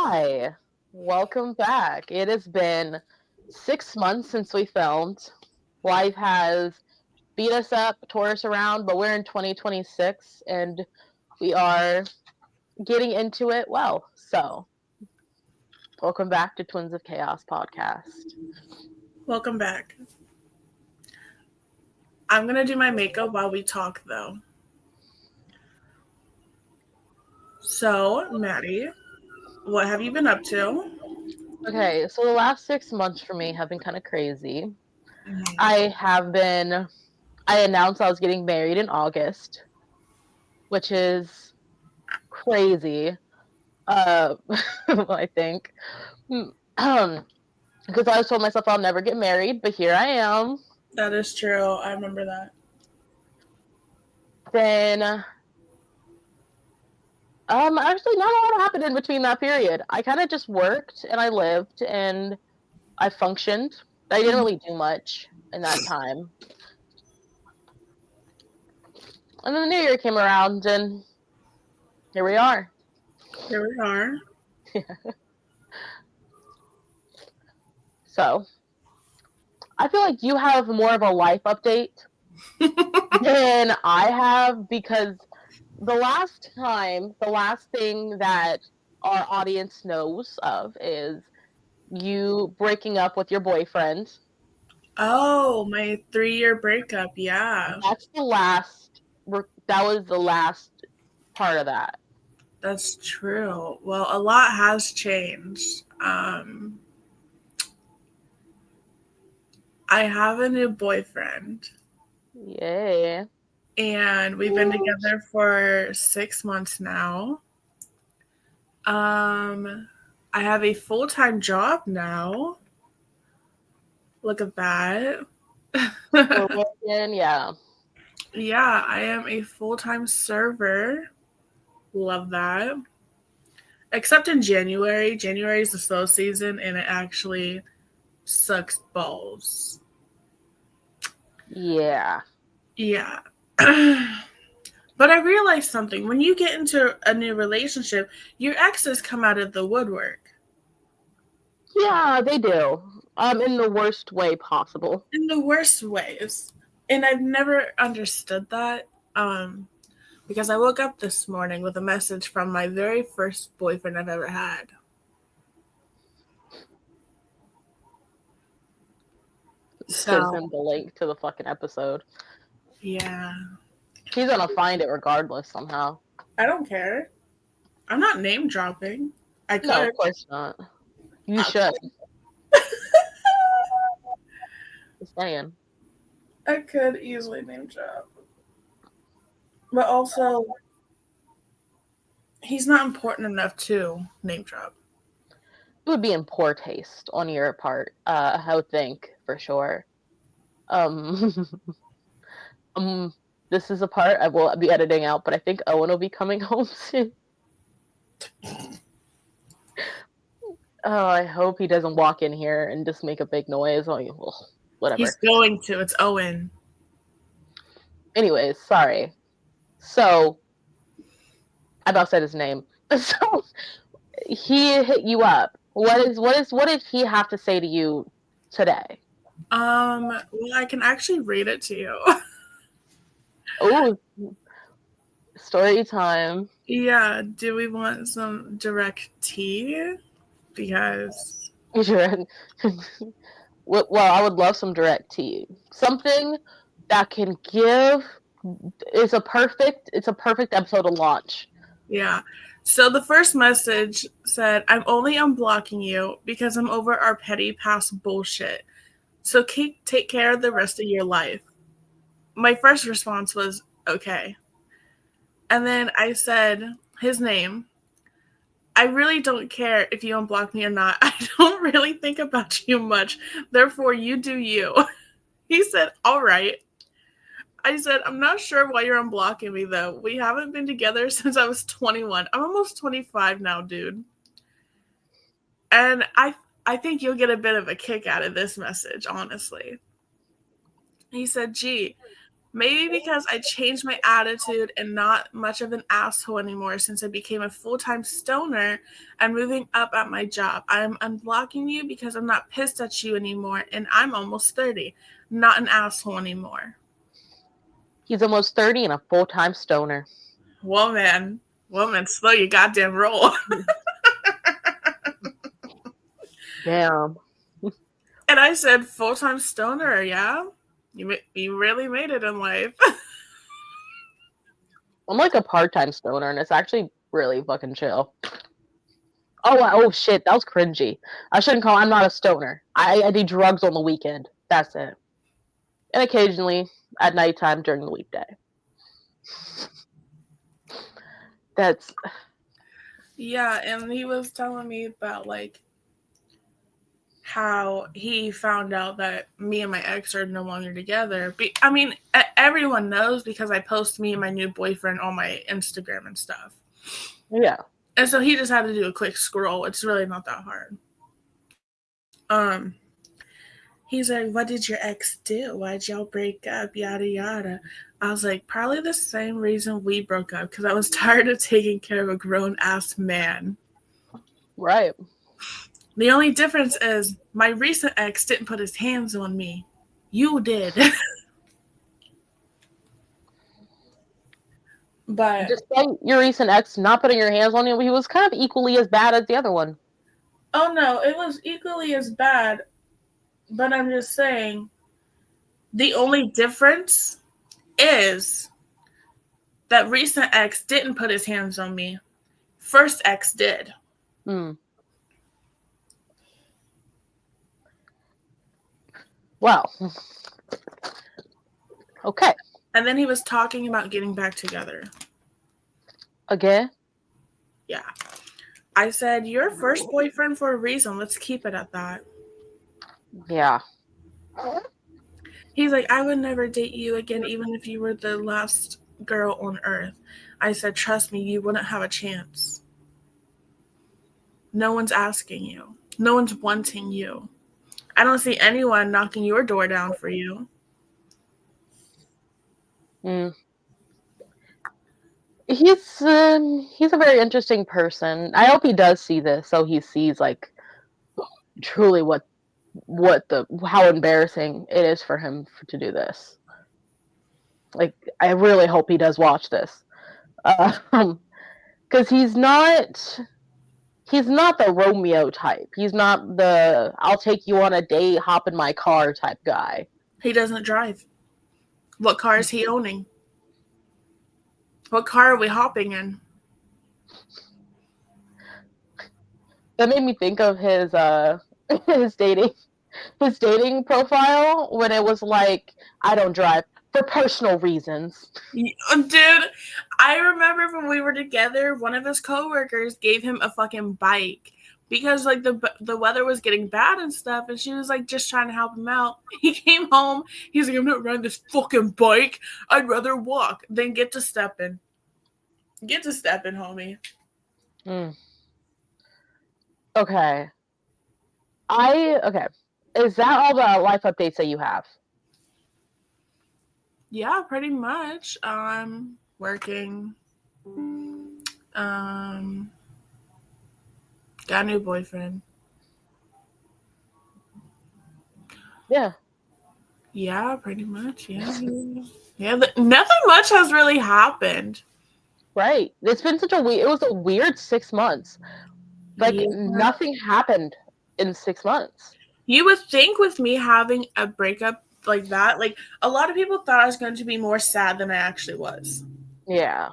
Hi, welcome back. It has been 6 months since we filmed. Life has beat us up, tore us around, but we're in 2026 and we are getting into it well. So, welcome back to Twins of Chaos podcast. Welcome back. I'm going to do my makeup while we talk, though. So, Maddie, what have you been up to? Okay, so the last 6 months for me have been kind of crazy. Mm-hmm. I announced I was getting married in August, which is crazy. Uh, I think. Because I was told myself I'll never get married, but here I am. That is true. I remember that. Then, actually, not a lot happened in between that period. I kind of just worked and I lived and I functioned. I didn't really do much in that time. And then the new year came around and here we are. Here we are. So, I feel like you have more of a life update than I have because the last thing that our audience knows of is you breaking up with your boyfriend. Oh, my 3-year breakup. Yeah, That's the last. That was the last part of that. that's true. Well, a lot has changed. I have a new boyfriend, Yeah. and we've been together for 6 months now. I have a full-time job now. Look at that. We're working. Yeah. Yeah, I am a full-time server. Love that. Except in January. January is the slow season and it actually sucks balls. Yeah. Yeah. But I realized something. When you get into a new relationship, your exes come out of the woodwork. Yeah, they do. In the worst way possible. In the worst ways. And I've never understood that. Because I woke up this morning with a message from my very first boyfriend I've ever had. Send So, him the link to the fucking episode. yeah. He's gonna find it regardless somehow. I don't care. I'm not name dropping. I No, could. of course not. You I should. Just saying. could easily name drop. But also, he's not important enough to name drop. It would be in poor taste on your part. I would think for sure. Um, um, this is a part I will be editing out, but I think Owen will be coming home soon. Oh, I hope he doesn't walk in here and just make a big noise. Oh, well, He's whatever. going to. It's Owen. Anyways, sorry. So, I about said his name. So, he hit you up. What did he have to say to you today? Well, I can actually read it to you. Oh, story time. Yeah, do we want some direct tea? Because Well, I would love some direct tea. Something that can give it's a perfect episode to launch. yeah. So the first message said, I'm only unblocking you because I'm over our petty past bullshit. So take care of the rest of your life. My first response was, okay. And then I said his name. I really don't care if you unblock me or not. I don't really think about you much. Therefore, you do you. He said, all right. I said, I'm not sure why you're unblocking me, though. We haven't been together since I was 21. I'm almost 25 now, dude. And I think you'll get a bit of a kick out of this message, honestly. He said, gee, Maybe because I changed my attitude and not much of an asshole anymore since I became a full-time stoner and moving up at my job. I'm unblocking you because I'm not pissed at you anymore and I'm almost 30. Not an asshole anymore. He's almost 30 and a full-time stoner. Woman, slow your goddamn roll. Damn. And I said, full-time stoner, yeah? You really made it in life. I'm like a part-time stoner, and it's actually really fucking chill. Oh shit, that was cringy. I shouldn't call. I'm not a stoner. I do drugs on the weekend. That's it, and occasionally at nighttime during the weekday. That's Yeah, and he was telling me about like how he found out that me and my ex are no longer together. I mean, everyone knows because I post me and my new boyfriend on my Instagram and stuff. yeah. And so he just had to do a quick scroll. It's really not that hard. He's like, what did your ex do? Why'd y'all break up? Yada yada. I was like, probably the same reason we broke up, because I was tired of taking care of a grown ass man. Right. The only difference is my recent ex didn't put his hands on me. You did. But despite your recent ex not putting your hands on you, he was kind of equally as bad as the other one. Oh no, it was equally as bad. But I'm just saying, the only difference is that recent ex didn't put his hands on me. First ex did. Well, okay. And then he was talking about getting back together. Again? Yeah. I said, you're first boyfriend for a reason. Let's keep it at that. Yeah. He's like, I would never date you again, even if you were the last girl on earth. I said, trust me, you wouldn't have a chance. No one's asking you. No one's wanting you. I don't see anyone knocking your door down for you. He's a very interesting person. I hope he does see this, so he sees like truly how embarrassing it is for him to do this. Like, I really hope he does watch this, because he's not the Romeo type. He's not the I'll take you on a date, hop in my car type guy. He doesn't drive. What car is he owning? What car are we hopping in? That made me think of his his dating profile when it was like, I don't drive for personal reasons. Dude, I remember when we were together, one of his coworkers gave him a fucking bike because like the weather was getting bad and stuff, and she was like just trying to help him out. He came home, he's like, I'm not riding this fucking bike. I'd rather walk than get to stepping. Get to stepping, homie. Okay. Is that all the life updates that you have? Yeah, pretty much. Working. Got a new boyfriend. Yeah. Yeah, pretty much. Yeah. Nothing much has really happened. Right. It's been it was a weird 6 months. Like, nothing happened in 6 months. You would think with me having a breakup like that, like, a lot of people thought I was going to be more sad than I actually was. Yeah.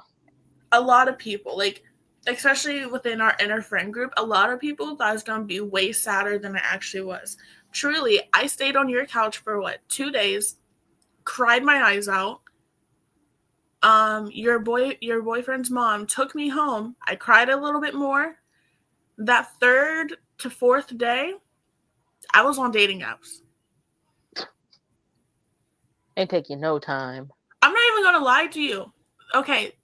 A lot of people, like, especially within our inner friend group, a lot of people thought I was going to be way sadder than I actually was. Truly, I stayed on your couch for 2 days, cried my eyes out. Your boyfriend's mom took me home. I cried a little bit more. That 3rd to 4th day, I was on dating apps. Ain't taking no time. I'm not even going to lie to you. Okay.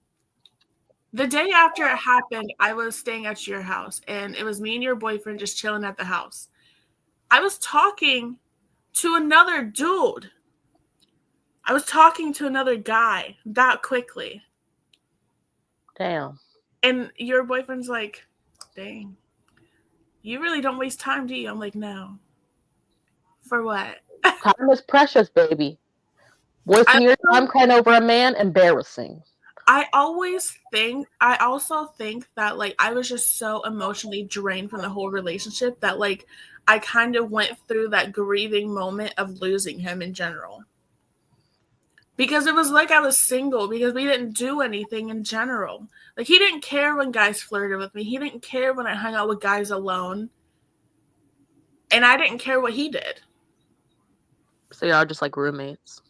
The day after it happened, I was staying at your house, and it was me and your boyfriend just chilling at the house. I was talking to another dude. I was talking to another guy that quickly. Damn. And your boyfriend's like, dang, you really don't waste time, do you? I'm like, no. For what? Time is precious, baby. Wasting your time crying over a man, embarrassing. I also think that, like, I was just so emotionally drained from the whole relationship that, like, I kind of went through that grieving moment of losing him in general. Because it was like I was single because we didn't do anything in general. Like, he didn't care when guys flirted with me. He didn't care when I hung out with guys alone. And I didn't care what he did. So y'all are just like roommates.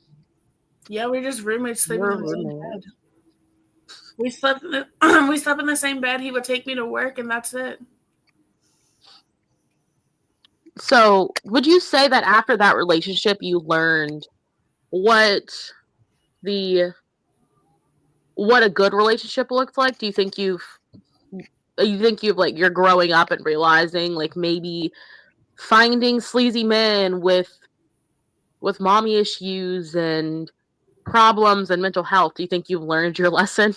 Yeah, we're just roommates sleeping in the same bed. We slept in the same bed. He would take me to work, and that's it. So, would you say that after that relationship, you learned what a good relationship looks like? Do you think you're growing up and realizing, like, maybe finding sleazy men with mommy issues and problems and mental health? Do you think you've learned your lesson?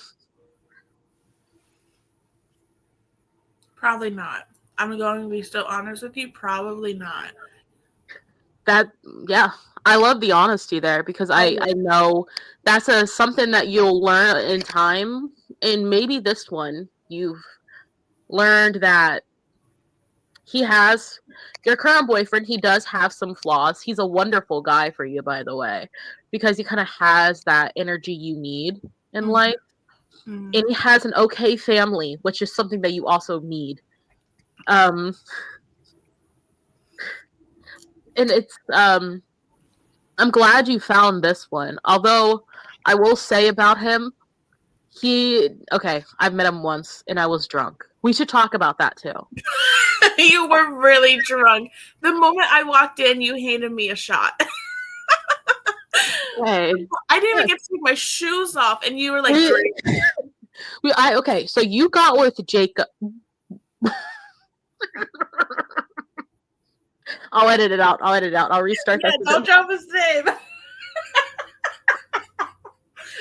Probably not. I'm going to be so honest with you. Probably not. I love the honesty there because I know that's something that you'll learn in time. And maybe this one, you've learned that your current boyfriend, he does have some flaws. He's a wonderful guy for you, by the way, because he kind of has that energy you need in life. And he has an okay family, which is something that you also need. And it's I'm glad you found this one. Although I will say about him, I've met him once and I was drunk. We should talk about that too. You were really drunk. The moment I walked in, you handed me a shot. Hey, I didn't even get to take my shoes off, and you were like, so you got with Jacob. I'll edit it out. I'll restart that. Don't drop his name.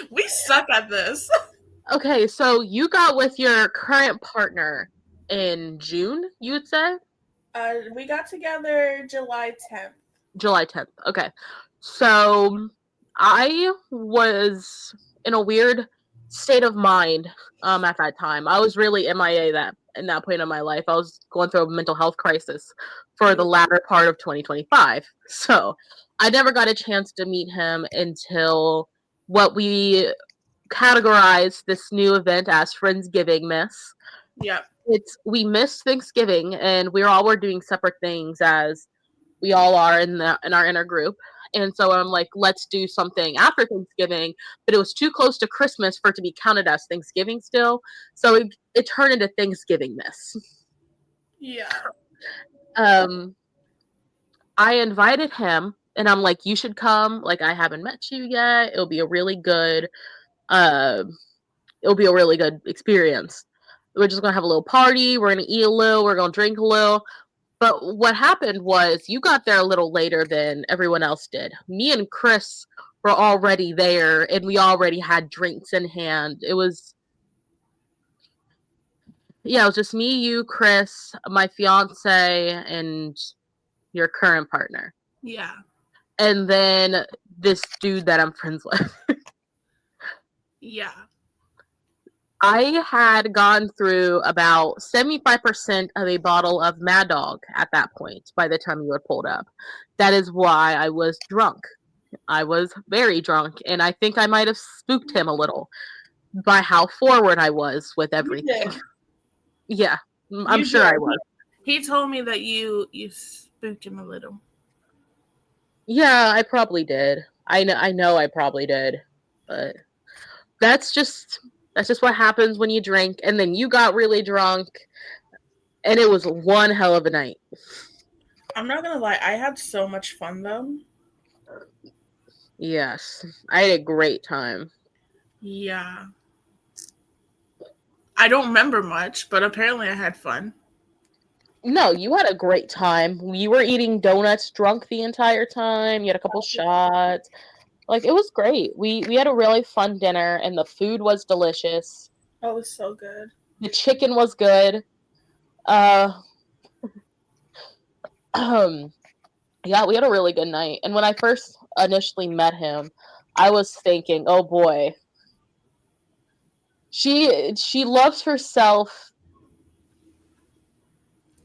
We suck at this. Okay, so you got with your current partner in June, you would say? We got together July 10th. July 10th. Okay. So I was in a weird state of mind at that time. I was really MIA in that point in my life. I was going through a mental health crisis for the latter part of 2025. So I never got a chance to meet him until what we categorize this new event as Friendsgiving Miss. Yeah. We missed Thanksgiving and we're doing separate things as we all are in our inner group. And so I'm like, let's do something after Thanksgiving, but it was too close to Christmas for it to be counted as Thanksgiving still. So it turned into Thanksgiving Miss. Yeah. I invited him and I'm like, you should come. Like, I haven't met you yet. It'll be a really good experience. We're just gonna have a little party. We're gonna eat a little. We're gonna drink a little. But what happened was you got there a little later than everyone else did. Me and Chris were already there, and we already had drinks in hand. It was just me, you, Chris, my fiance, and your current partner. Yeah. And then this dude that I'm friends with. Yeah. I had gone through about 75% of a bottle of Mad Dog at that point by the time you had pulled up. That is why I was drunk. I was very drunk, and I think I might have spooked him a little by how forward I was with everything. Yeah, I'm sure I was. He told me that you spooked him a little. Yeah, I probably did. I know I probably did. But that's just what happens when you drink. And then you got really drunk, and it was one hell of a night. I'm not gonna lie, I had so much fun though. Yes, I had a great time. Yeah. I don't remember much, but apparently I had fun. No, you had a great time. You were eating donuts drunk the entire time. You had a couple shots. Like, it was great. We had a really fun dinner, and the food was delicious. Oh, it was so good. The chicken was good. Uh, yeah, we had a really good night. And when I first initially met him, I was thinking, oh boy, she loves herself.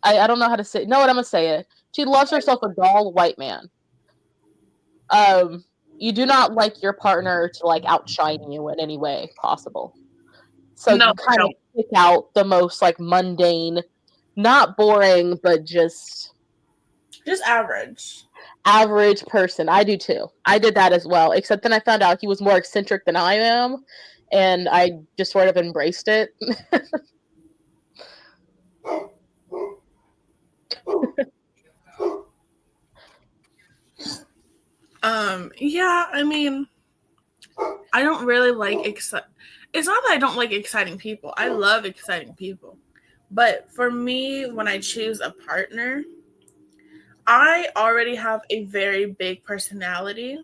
I don't know how to say. No, what I'm gonna say it. She loves herself a dull white man. Um, you do not like your partner to like outshine you in any way possible. So No, you I kind of don't. pick out the most like mundane, not boring, but just Just average. average person. I do too. I did that as well. Except then I found out he was more eccentric than I am, and I just sort of embraced it. Yeah, I mean, I don't really like it's not that I don't like exciting people. I love exciting people. But for me, when I choose a partner, I already have a very big personality.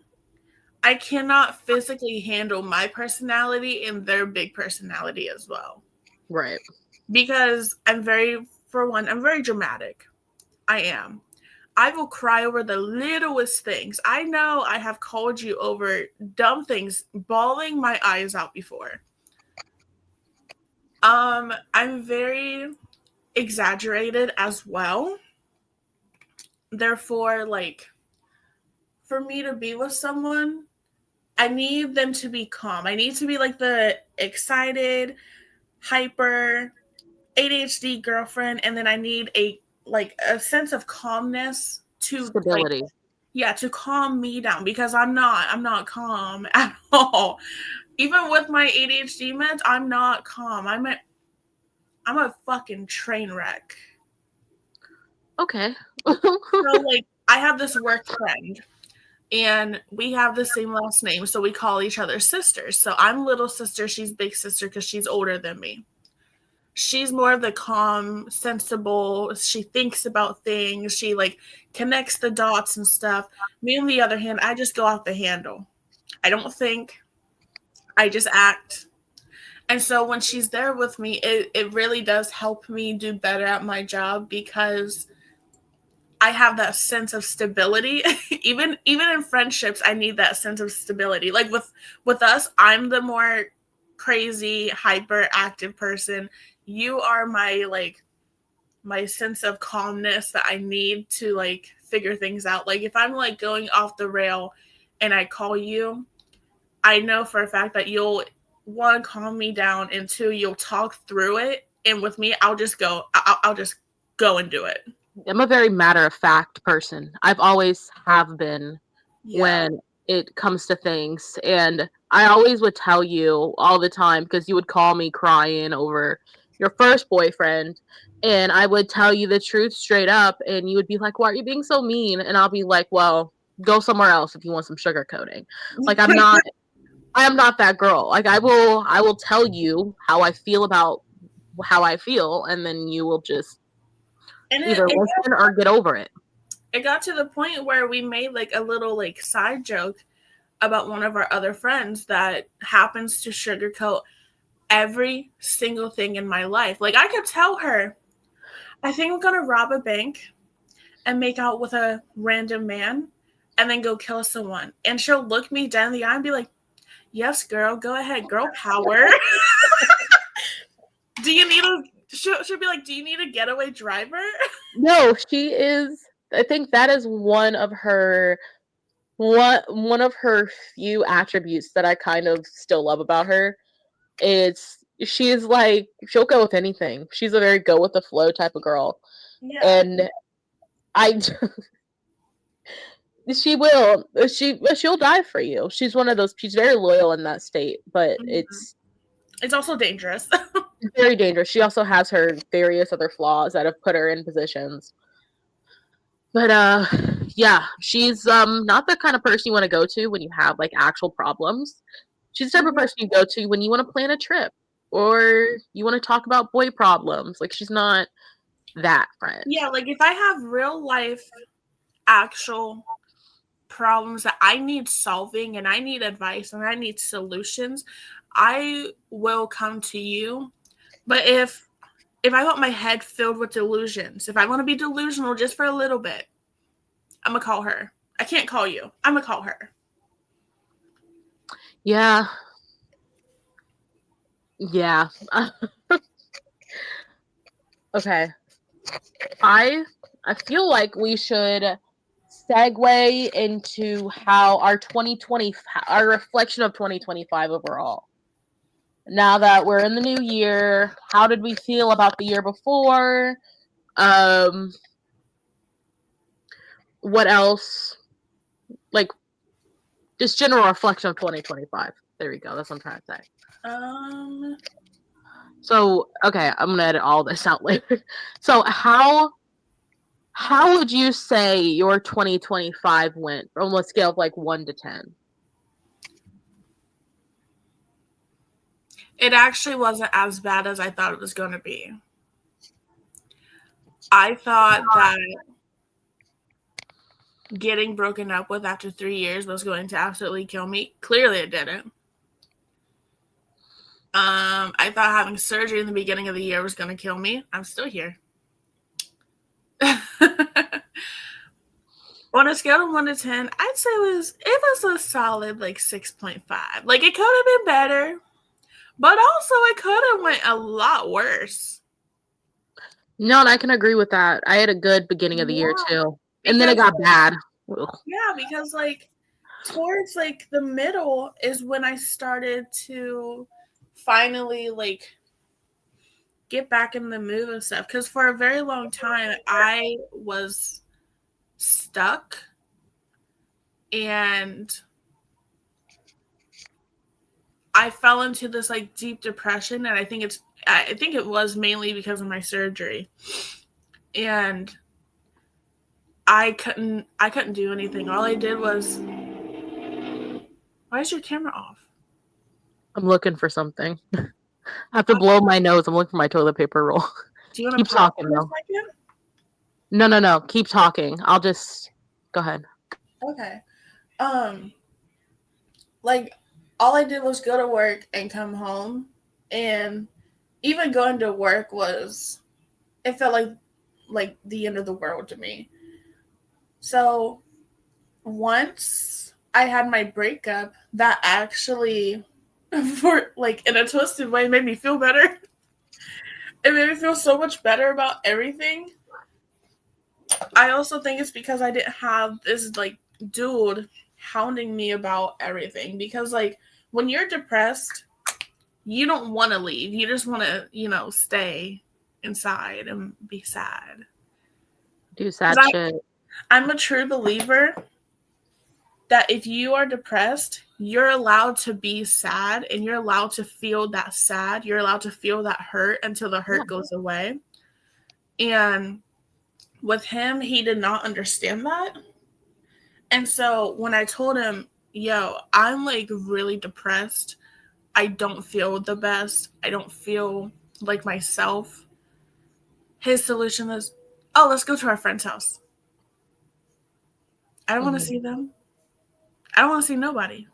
I cannot physically handle my personality and their big personality as well. Right. Because I'm very dramatic. I am. I will cry over the littlest things. I know I have called you over dumb things, bawling my eyes out before. I'm very exaggerated as well. Therefore, like, for me to be with someone, I need them to be calm. I need to be like the excited, hyper, ADHD girlfriend, and then I need a sense of calmness to like, Stability. yeah, to calm me down because I'm not calm at all. Even with my ADHD meds, I'm not calm. I'm a fucking train wreck. Okay. So like I have this work friend and we have the same last name, so we call each other sisters. So I'm little sister, she's big sister because she's older than me. She's more of the calm, sensible, she thinks about things, she like connects the dots and stuff. Me on the other hand, I just go off the handle. I don't think, I just act. And so when she's there with me, it really does help me do better at my job because I have that sense of stability. Even in friendships, I need that sense of stability. Like with us, I'm the more crazy, hyperactive person. You are my sense of calmness that I need to like figure things out. Like if I'm like going off the rail and I call you, I know for a fact that you'll one calm me down and two you'll talk through it. And with me, I'll just go and do it. I'm a very matter of fact person. I've always have been Yeah. when it comes to things. And I always would tell you all the time because you would call me crying over your first boyfriend. And I would tell you the truth straight up. And you would be like, why are you being so mean? And I'll be like, well, go somewhere else if you want some sugar coating. Like, I am not that girl. Like, I will tell you how I feel about how I feel. And then you will just And either listen or get over it. it got to the point where we made like a little like side joke about one of our other friends that happens to sugarcoat every single thing in my life. Like I could tell her, I think I'm gonna rob a bank and make out with a random man and then go kill someone. And she'll look me down the eye and be like, yes, girl, go ahead, girl power. Do you need a she'll be like, do you need a getaway driver? No, she is. I think that is one of her few attributes that I kind of still love about her. Is she's like she'll go with anything. She's a very go with the flow type of girl, Yeah. and I she will she'll die for you. She's one of those. She's very loyal in that state, but It's also dangerous. it's very dangerous. She also has her various other flaws that have put her in positions. But yeah, she's not the kind of person you want to go to when you have like actual problems. She's the type of person you go to when you want to plan a trip or you want to talk about boy problems. Like she's not that friend. Yeah, like if I have real life actual problems that I need solving and I need advice and I need solutions, I will come to you. But if I want my head filled with delusions, if I want to be delusional just for a little bit, I'm gonna call her. I can't call you. I'm gonna call her. Yeah. Yeah. Okay. I feel like we should segue into how our reflection of 2025 overall. Now that we're in the new year, how did we feel about the year before? What else? Like, just general reflection of 2025. There we go. That's what I'm trying to say. So, okay, I'm gonna edit all this out later. So, how would you say your 2025 went on a scale of like 1 to 10? It actually wasn't as bad as I thought it was going to be. I thought that getting broken up with after 3 years was going to absolutely kill me. Clearly, it didn't. I thought having surgery in the beginning of the year was going to kill me. I'm still here. On a scale of 1 to 10, I'd say it was a solid like 6.5. Like, it could have been better, but also it could have went a lot worse. No, and I can agree with that. I had a good beginning of the year too, and then it got bad. Ugh. Yeah, because like towards like the middle is when I started to finally like get back in the mood and stuff. Because for a very long time I was stuck and I fell into this like deep depression, and I think it was mainly because of my surgery. And I couldn't do anything. All I did was, why is your camera off? I'm looking for something. I have to blow my nose. I'm looking for my toilet paper roll. Do you want to keep talking though? No. Keep talking. I'll just go ahead. Okay. Like, all I did was go to work and come home, and even going to work it felt like the end of the world to me. So once I had my breakup, that actually, for like in a twisted way, made me feel better. It made me feel so much better about everything. I also think it's because I didn't have this like dude hounding me about everything, because like when you're depressed, you don't want to leave. You just want to, stay inside and be sad. Do sad shit. I'm a true believer that if you are depressed, you're allowed to be sad, and you're allowed to feel that sad. You're allowed to feel that hurt until the hurt goes away. And with him, he did not understand that. And so when I told him, yo, I'm like really depressed, I don't feel the best, I don't feel like myself, his solution was, oh, let's go to our friend's house. I don't want to see them. I don't want to see nobody.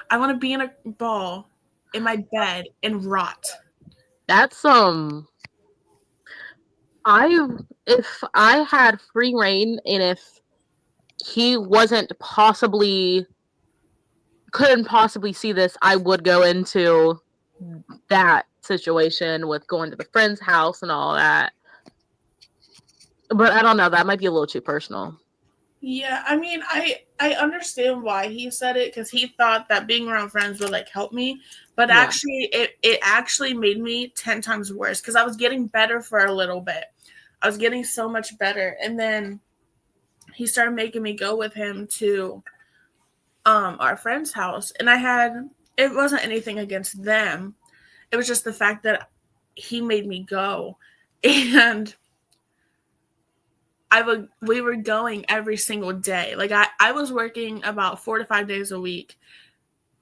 I want to be in a ball in my bed and rot. That's if I had free reign, and if he couldn't possibly see this, I would go into that situation with going to the friend's house and all that. But I don't know, that might be a little too personal. Yeah, I mean, I understand why he said it, because he thought that being around friends would like help me, but actually it actually made me 10 times worse, because I was getting better for a little bit. I was getting so much better, and then he started making me go with him to our friend's house, and it wasn't anything against them. It was just the fact that he made me go, and we were going every single day. Like I was working about 4 to 5 days a week,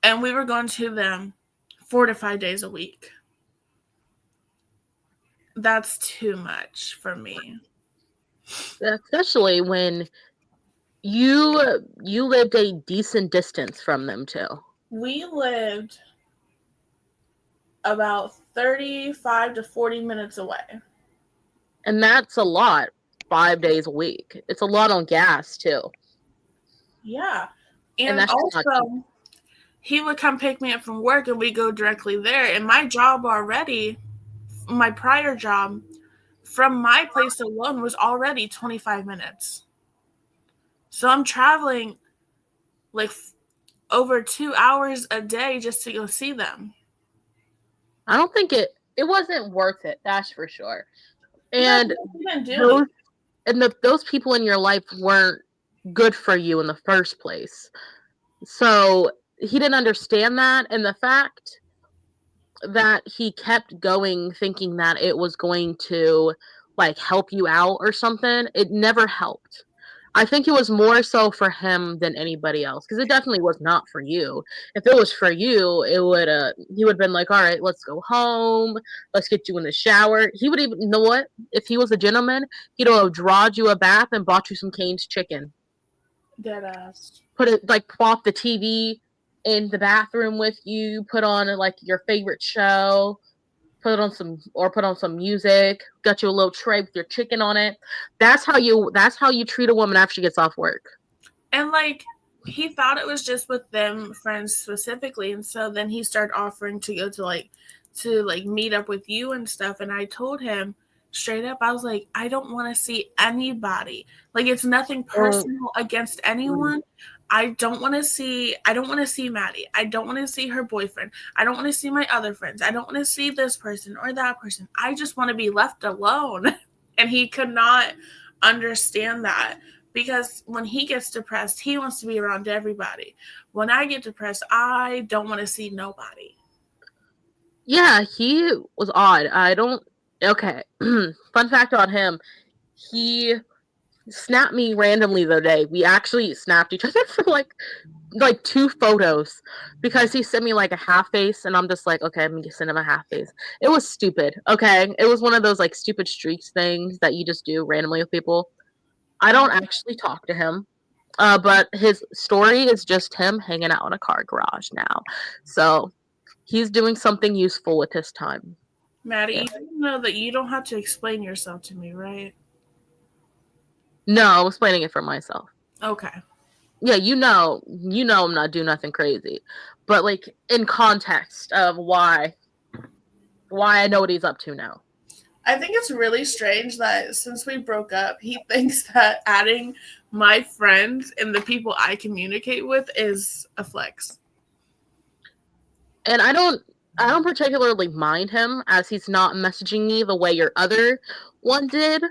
and we were going to them 4 to 5 days a week. That's too much for me. Especially when You lived a decent distance from them too. We lived about 35 to 40 minutes away. And that's a lot 5 days a week. It's a lot on gas too. Yeah. And And that's just not cheap. also, he would come pick me up from work and we go directly there. And my job already, my prior job, from my place alone was already 25 minutes. So I'm traveling like over 2 hours a day just to go see them. I don't think it wasn't worth it, that's for sure. No, And we didn't do those people in your life weren't good for you in the first place. So he didn't understand that, and the fact that he kept going thinking that it was going to like help you out or something, it never helped. I think it was more so for him than anybody else, because it definitely was not for you. If it was for you, it would he would have been like, all right, let's go home, let's get you in the shower. He would even, you know what, if he was a gentleman, he'd have drawed you a bath and bought you some Cane's chicken, dead ass. put it like plop the TV in the bathroom with you, put on like your favorite show, put on some music, got you a little tray with your chicken on it. That's how you treat a woman after she gets off work. And like, he thought it was just with them friends specifically, and so then he started offering to go to meet up with you and stuff. And I told him straight up, I was like, I don't want to see anybody. Like, it's nothing personal against anyone. I don't want to see Maddie. I don't want to see her boyfriend. I don't want to see my other friends. I don't want to see this person or that person. I just want to be left alone. And he could not understand that, because when he gets depressed, he wants to be around everybody. When I get depressed, I don't want to see nobody. Yeah, he was odd. Okay. Fun fact on him. He snapped me randomly the other day. We actually snapped each other for like 2 photos, because he sent me like a half face, and I'm just like, okay, I'm gonna send him a half face. It was stupid. Okay, it was one of those like stupid streaks things that you just do randomly with people. I don't actually talk to him, but his story is just him hanging out in a car garage now. So he's doing something useful with his time. Maddie, Yeah. you know that you don't have to explain yourself to me, right? No, I'm explaining it for myself. Okay. Yeah, you know I'm not doing nothing crazy, but like in context of why I know what he's up to now. I think it's really strange that since we broke up, he thinks that adding my friends and the people I communicate with is a flex. And I don't particularly mind him, as he's not messaging me the way your other one did,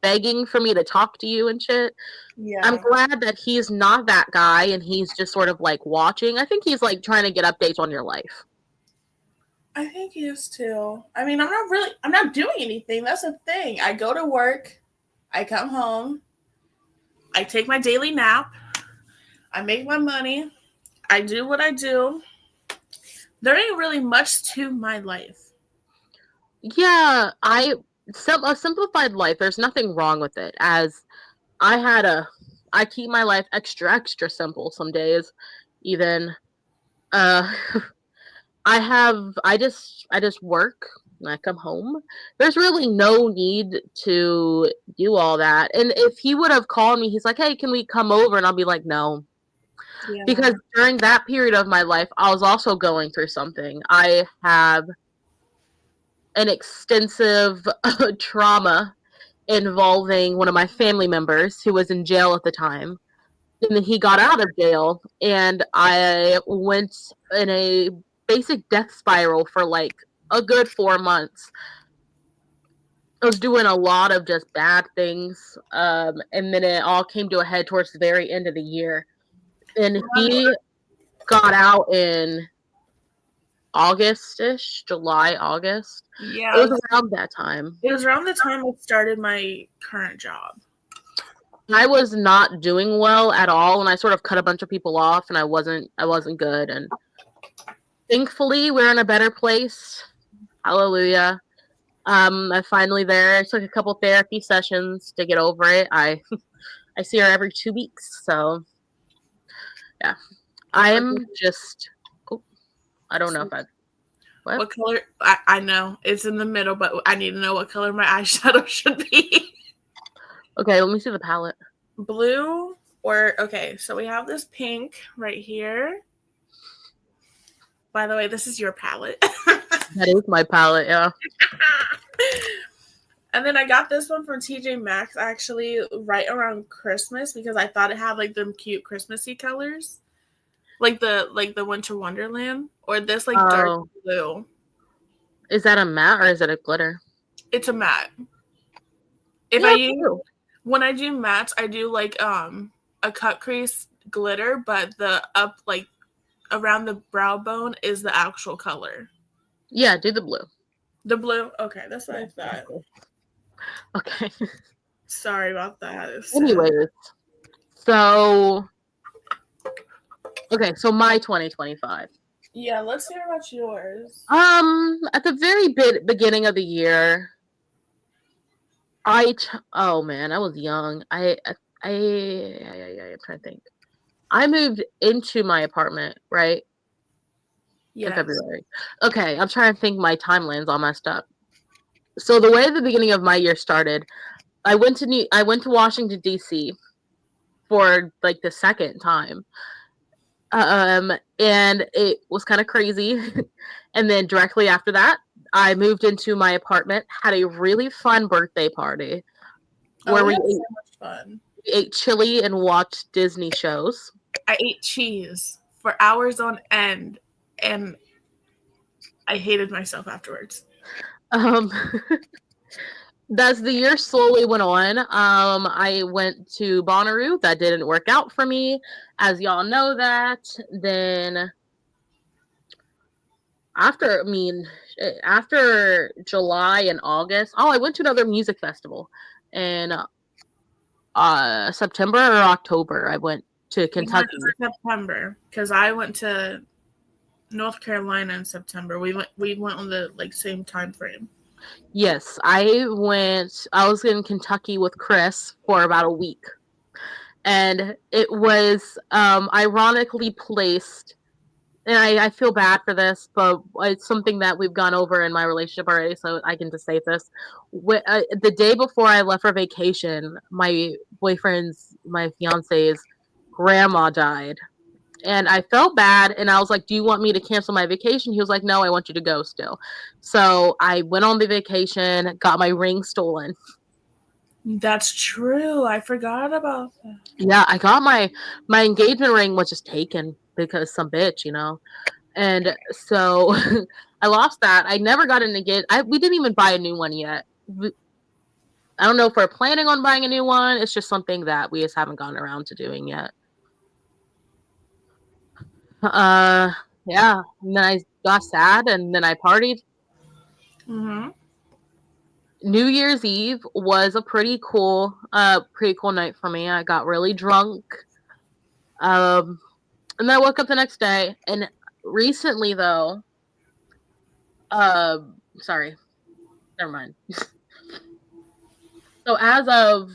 begging for me to talk to you and shit. Yeah. I'm glad that he's not that guy and he's just sort of like watching. I think he's like trying to get updates on your life. I think he is too. I mean, I'm not doing anything. That's the thing. I go to work, I come home, I take my daily nap, I make my money, I do what I do. There ain't really much to my life. Yeah, a simplified life, there's nothing wrong with it, as I keep my life extra simple some days, even. I just work and I come home. There's really no need to do all that. And if he would have called me, he's like, hey, can we come over? And I'll be like, no. Yeah. Because during that period of my life, I was also going through something. I have an extensive trauma involving one of my family members who was in jail at the time. And then he got out of jail, and I went in a basic death spiral for like a good 4 months. I was doing a lot of just bad things, and then it all came to a head towards the very end of the year. And he got out in August-ish, July, August. Yeah. It was around that time. It was around the time I started my current job. I was not doing well at all, and I sort of cut a bunch of people off, and I wasn't good. And thankfully, we're in a better place. Hallelujah. I'm finally there. I took a couple therapy sessions to get over it. I I see her every 2 weeks. So yeah, I'm just. Oh, I don't know if I. What color? I know it's in the middle, but I need to know what color my eyeshadow should be. Okay, let me see the palette. Blue or okay, so we have this pink right here. By the way, this is your palette. That is my palette, yeah. And then I got this one from TJ Maxx actually right around Christmas because I thought it had like them cute Christmassy colors. Like the Winter Wonderland or this like dark blue. Is that a matte or is it a glitter? It's a matte. When I do mattes, I do like a cut crease glitter, but the up like around the brow bone is the actual color. Yeah, do the blue. The blue? Okay, that's what I thought. Okay. Sorry about that. Anyways, so okay, so my 2025. Yeah, let's hear about yours. At the very beginning of the year, oh man, I was young. I'm trying to think. I moved into my apartment, right? Yes. In February. Okay, I'm trying to think. My timeline's all messed up. So the way the beginning of my year started, I went to Washington D.C. for like the second time. And it was kind of crazy. And then directly after that, I moved into my apartment, had a really fun birthday party where we ate, so much fun. We ate chili and watched Disney shows. I ate cheese for hours on end, and I hated myself afterwards. As the year slowly went on, I went to Bonnaroo. That didn't work out for me, as y'all know that. Then after July and August, I went to another music festival in September or October. I went to Kentucky. September, because I went to North Carolina in September. We went on the like same time frame. Yes, I was in Kentucky with Chris for about a week. And it was ironically placed, and I feel bad for this, but it's something that we've gone over in my relationship already, so I can just say this. The day before I left for vacation, my fiance's grandma died. And I felt bad, and I was like, do you want me to cancel my vacation? He was like, no, I want you to go still. So I went on the vacation, got my ring stolen. That's true. I forgot about that. Yeah, I got my engagement ring was just taken because some bitch, And so I lost that. I never got an engagement. We didn't even buy a new one yet. I don't know if we're planning on buying a new one. It's just something that we just haven't gotten around to doing yet. Yeah. And then I got sad, and then I partied. Mm-hmm. New Year's Eve was a pretty cool night for me. I got really drunk. And then I woke up the next day, and recently though, sorry, never mind. So as of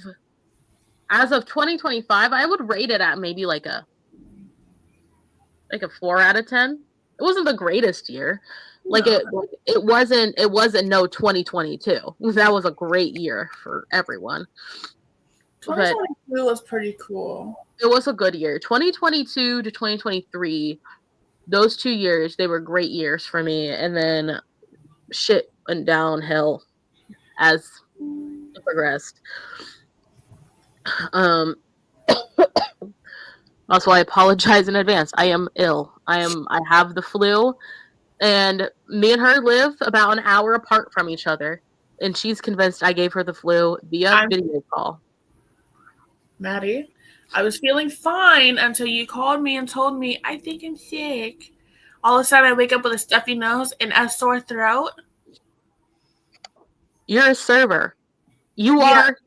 2025, I would rate it at maybe like a 4 out of 10. It wasn't the greatest year. Like it wasn't no 2022. That was a great year for everyone. 2022 was pretty cool. It was a good year. 2022 to 2023, those 2 years, they were great years for me. And then shit went downhill as it progressed. Also, I apologize in advance. I am ill. I have the flu, and me and her live about an hour apart from each other, and she's convinced I gave her the flu via video call. Maddie, I was feeling fine until you called me and told me, I think I'm sick. All of a sudden, I wake up with a stuffy nose and a sore throat. You're a server. You are.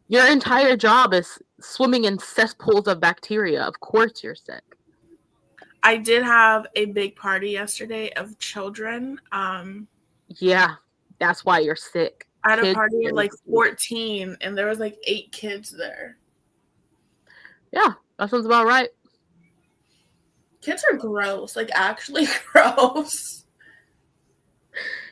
Your entire job is swimming in cesspools of bacteria. Of course you're sick. I did have a big party yesterday of children. Yeah, that's why you're sick. I had a party of like 14, and there was like 8 kids there. Yeah, that sounds about right. Kids are gross, like actually gross.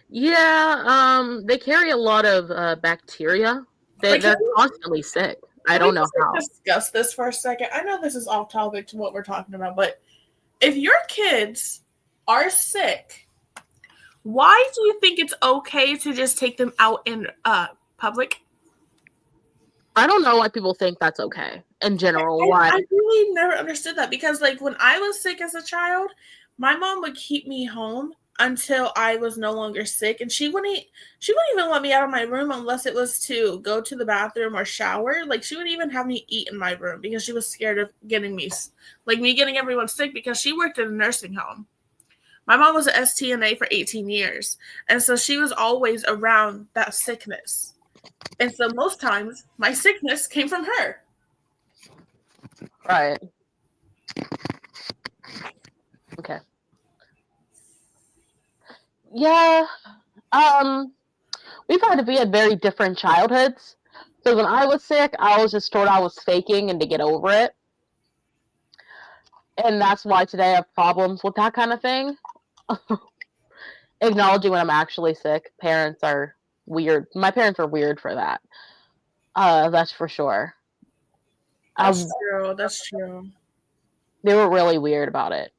Yeah, they carry a lot of bacteria. Like, They're constantly sick. I can we don't know just like, how. discuss this for a second? I know this is off topic to what we're talking about, but if your kids are sick, why do you think it's okay to just take them out in public? I don't know why people think that's okay in general. Why? I really never understood that because, like, when I was sick as a child, my mom would keep me home until I was no longer sick, and she wouldn't even let me out of my room unless it was to go to the bathroom or shower. Like, she would even have me eat in my room because she was scared of getting me getting everyone sick because she worked in a nursing home. My mom was an STNA for 18 years, and so she was always around that sickness. And so most times my sickness came from her. Right. Okay. Yeah. Um, we had very different childhoods. So when I was sick, I was just told I was faking and to get over it. And that's why today I have problems with that kind of thing. Acknowledging when I'm actually sick. Parents are weird. My parents are weird for that. That's for sure. That's Um, true. That's true. they were really weird about it.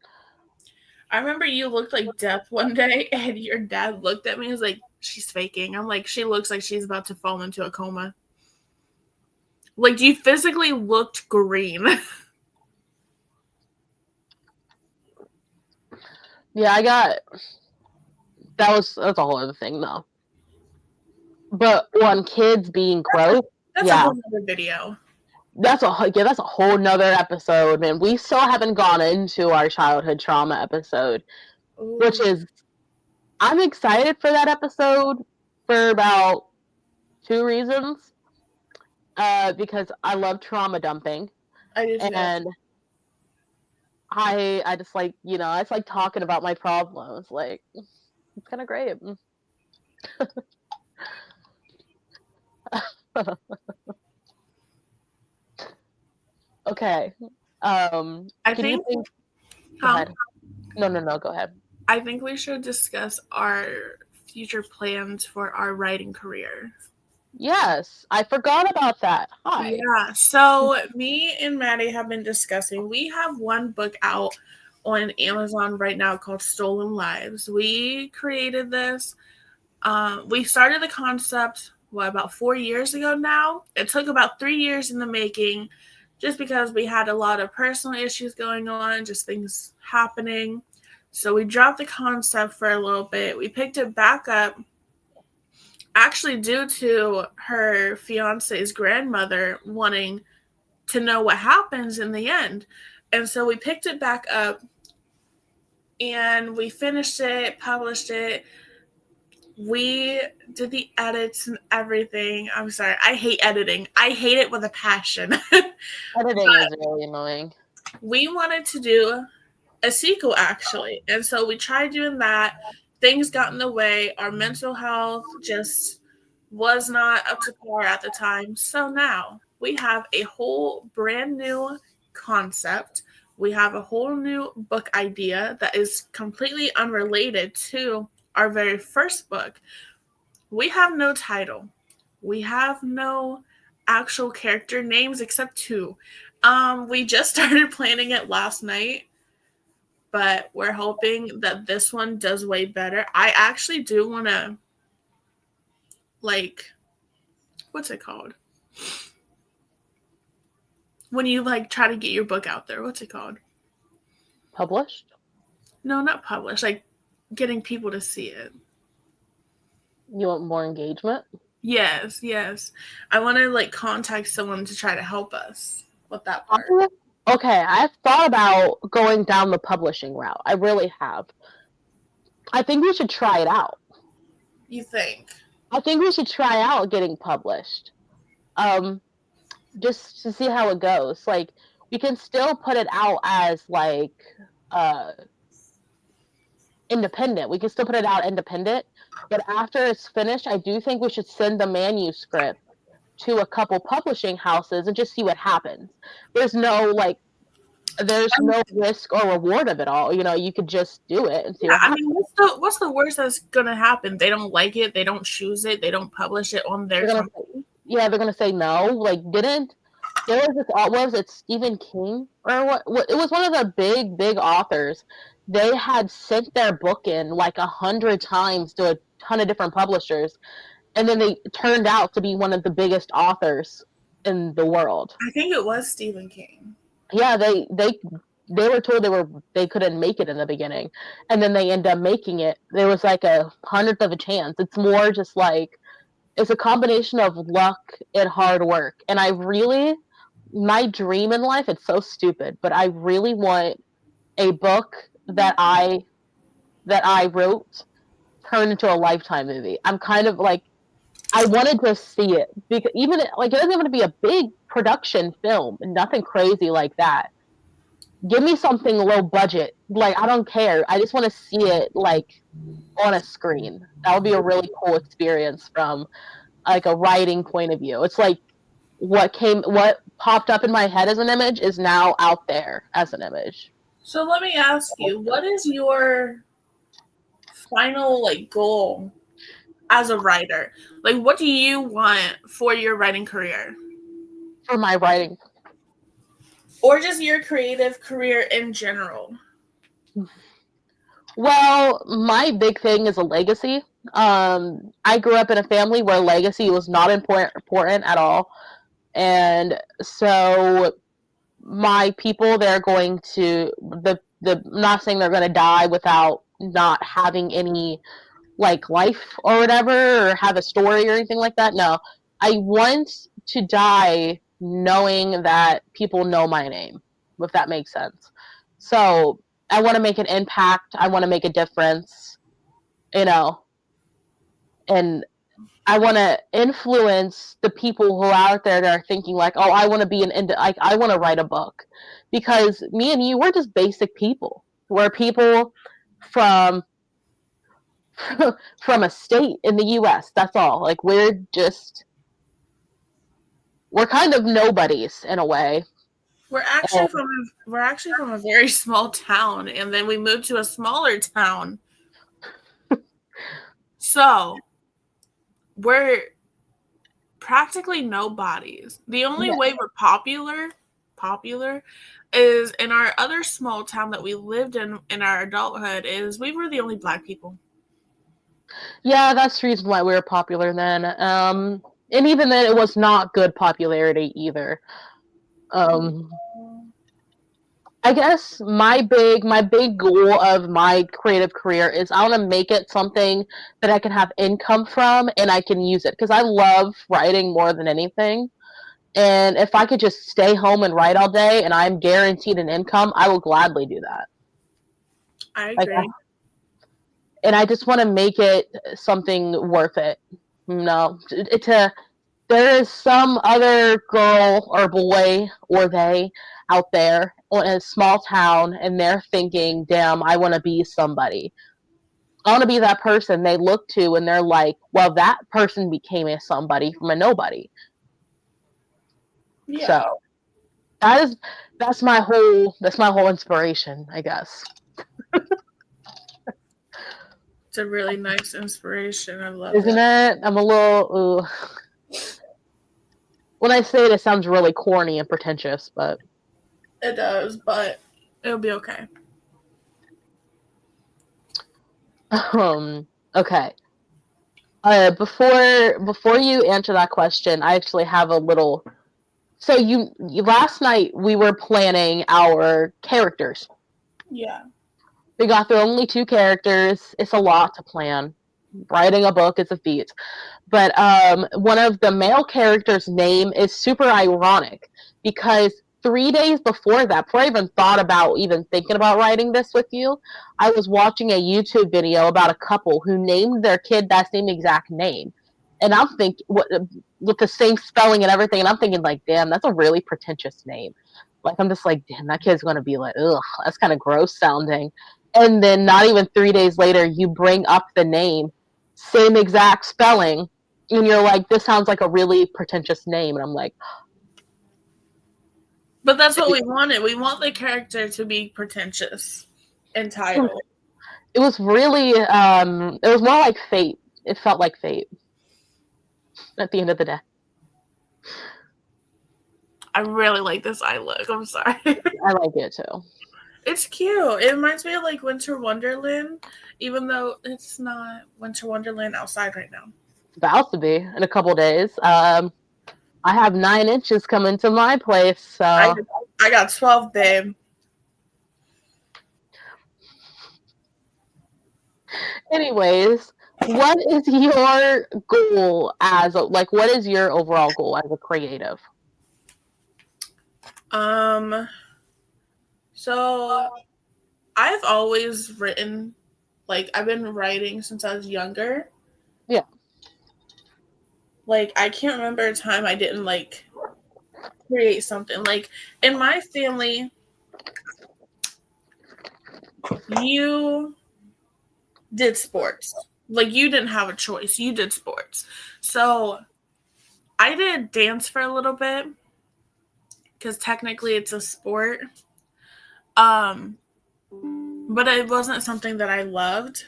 I remember you looked like death one day, and your dad looked at me and was like, "She's faking." I'm like, "She looks like she's about to fall into a coma." Like, you physically looked green. Yeah, that's a whole other thing though. But on kids being gross, That's a yeah, whole other video. that's a whole nother episode, man. We still haven't gone into our childhood trauma episode, which Ooh, is I'm excited for that episode for about two reasons. Because I love trauma dumping, I do too. and I just like I just like talking about my problems. Like it's kind of great. Okay. I Can you think, think? Go huh? ahead. No, no, no. Go ahead. I think we should discuss our future plans for our writing career. Yes, I forgot about that. Hi. Yeah. So me and Maddie have been discussing. We have one book out on Amazon right now called Stolen Lives. We created this. We started the concept about 4 years ago now. It took about 3 years in the making, just because we had a lot of personal issues going on, just things happening. So we dropped the concept for a little bit. We picked it back up actually due to her fiance's grandmother wanting to know what happens in the end. And so we picked it back up and we finished it, published it. We did the edits and everything. I'm sorry, I hate editing. I hate it with a passion. Editing is really annoying. We wanted to do a sequel actually. And so we tried doing that. Things got in the way. Our mental health just was not up to par at the time. So now we have a whole brand new concept. We have a whole new book idea that is completely unrelated to our very first book. We have no title. We have no actual character names except two. We just started planning it last night, but we're hoping that this one does way better. I actually do want to, like, what's it called? When you like try to get your book out there, what's it called? Published? No, not publish, like getting people to see it. You want more engagement? Yes, yes. I want to like contact someone to try to help us with that part. Okay, I've thought about going down the publishing route. I really have. I think we should try it out. You think? I think we should try out getting published. Um, just to see how it goes. Like we can still put it out as like uh independent. We can still put it out independent, but after it's finished, I do think we should send the manuscript to a couple publishing houses and just see what happens. There's no risk or reward of it all. You could just do it and see Yeah, what I happens. mean, what's the worst that's gonna happen? They don't like it. They don't choose it. They don't publish it on their company. They're gonna say no. Like, didn't there was this? What was it? Stephen King or what? It was one of the big authors. They had sent their book in like 100 times to a ton of different publishers, and then they turned out to be one of the biggest authors in the world. I think it was Stephen King. Yeah, they were told they couldn't make it in the beginning, and then they end up making it. There was like 100th of a chance. It's more just like it's a combination of luck and hard work. And my dream in life, it's so stupid, but I really want a book that I wrote turned into a Lifetime movie. I'm kind of like, I wanted to see it because even like it doesn't have to be a big production film, nothing crazy like that. Give me something low budget. Like, I don't care. I just want to see it like on a screen. That would be a really cool experience from like a writing point of view. It's like what popped up in my head as an image is now out there as an image. So let me ask you, what is your final like goal as a writer? Like, what do you want for your writing career? For my writing. Or just your creative career in general? Well, my big thing is a legacy. I grew up in a family where legacy was not important at all. And so my people, they're going to, I'm not saying they're going to die without not having any like life or whatever, or have a story or anything like that. No, I want to die knowing that people know my name, if that makes sense. So I want to make an impact. I want to make a difference, and I want to influence the people who are out there that are thinking like, oh, I want to be I want to write a book, because me and you, we're just basic people. We're people from a state in the U.S. That's all. Like, we're kind of nobodies in a way. We're actually from a very small town, and then we moved to a smaller town. So we're practically nobodies. The only way we're popular is in our other small town that we lived in our adulthood, is we were the only Black people. Yeah, that's the reason why we were popular then. And even then, it was not good popularity either. I guess my big goal of my creative career is I want to make it something that I can have income from and I can use it, because I love writing more than anything. And if I could just stay home and write all day and I'm guaranteed an income, I will gladly do that. I agree. And I just want to make it something worth it. There is some other girl or boy or they out there in a small town, and they're thinking, damn, I want to be somebody. I want to be that person they look to and they're like, well, that person became a somebody from a nobody. Yeah. So that's my whole inspiration, I guess. It's a really nice inspiration. I love it. Isn't it? I'm a little when I say it sounds really corny and pretentious, but it does, but it'll be okay. Okay. Before you answer that question, I actually have a little. So last night we were planning our characters. Yeah. We got through only 2 characters. It's a lot to plan. Writing a book is a feat. But one of the male characters' name is super ironic, because 3 days before I even thought about even thinking about writing this with you, I was watching a YouTube video about a couple who named their kid that same exact name. And I'm thinking, with the same spelling and everything, and I'm thinking, like, damn, that's a really pretentious name. Like, I'm just like, damn, that kid's going to be like, ugh, that's kind of gross sounding. And then not even 3 days later, you bring up the name, same exact spelling, And you're like, this sounds like a really pretentious name. And I'm like, but that's what we wanted. We want the character to be pretentious and titled. It was really, it was more like fate. It felt like fate at the end of the day. I really like this eye look. I'm sorry. I like it too. It's cute. It reminds me of like Winter Wonderland, even though it's not Winter Wonderland outside right now. About to be in a couple days. I have 9 inches coming to my place, so I got 12, babe. Anyways, what is your goal as like? What is your overall goal as a creative? So I've always written, like I've been writing since I was younger. Yeah. Like I can't remember a time I didn't like create something. Like in my family, you did sports. Like you didn't have a choice. You did sports. So I did dance for a little bit because technically it's a sport. But it wasn't something that I loved.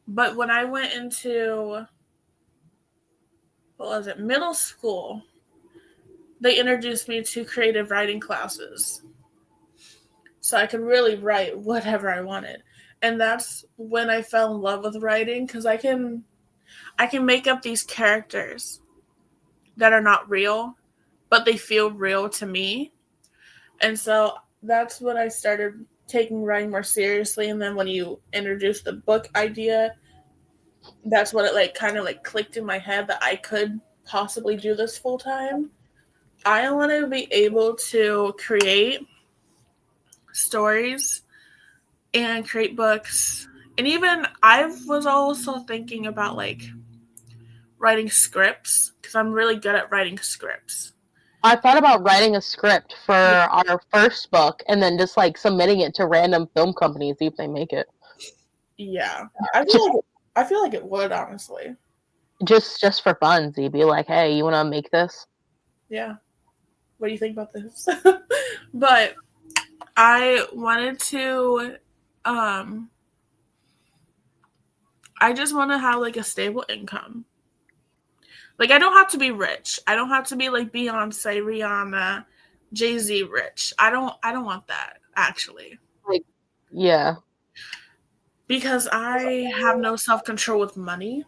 But when I went into, middle school, they introduced me to creative writing classes. So I could really write whatever I wanted. And that's when I fell in love with writing, because I can make up these characters that are not real, but they feel real to me. And so that's when I started taking writing more seriously. And then when you introduced the book idea, that's when it like kind of like clicked in my head that I could possibly do this full time. I want to be able to create stories and create books. And even I was also thinking about like writing scripts, because I'm really good at writing scripts. I thought about writing a script for our first book and then just like submitting it to random film companies, see if they make it. Yeah, I feel like it would, honestly. Just for fun, Z. Be like, hey, you want to make this? Yeah. What do you think about this? But I wanted to, I just want to have like a stable income. Like I don't have to be rich. I don't have to be like Beyonce, Rihanna, Jay-Z rich. I don't want that, actually. Like, yeah. Because I have no self-control with money.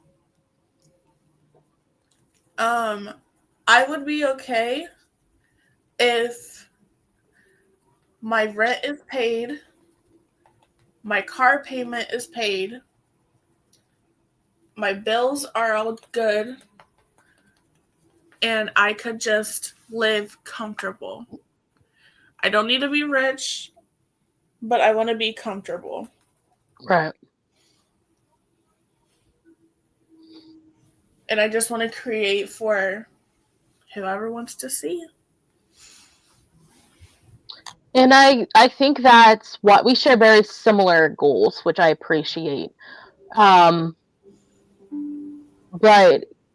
I would be okay if my rent is paid, my car payment is paid, my bills are all good, and I could just live comfortable. I don't need to be rich, but I want to be comfortable. Right. And I just want to create for whoever wants to see. And I think that's what we share, very similar goals, which I appreciate. But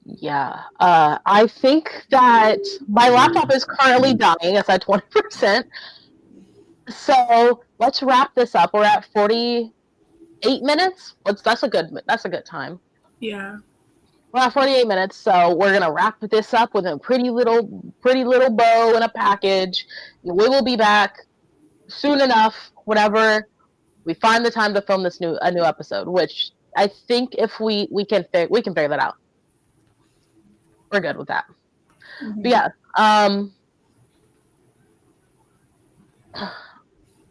yeah, I think that my laptop is currently dying. It's at 20%. So let's wrap this up. We're at 48 minutes. That's a good time. Yeah. We're at 48 minutes, so we're gonna wrap this up with a pretty little bow and a package. We will be back soon enough, whenever we find the time to film a new episode. Which I think if we can figure that out. We're good with that. Mm-hmm. But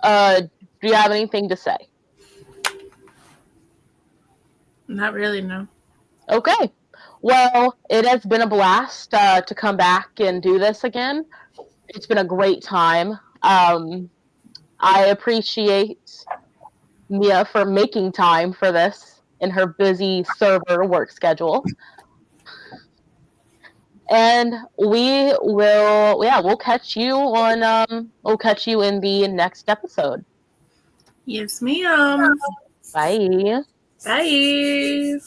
yeah, do you have anything to say? Not really, no. Okay. Well, it has been a blast to come back and do this again. It's been a great time. I appreciate Mia for making time for this in her busy server work schedule. And we'll catch you on we'll catch you in the next episode. Yes, ma'am. Bye. Bye.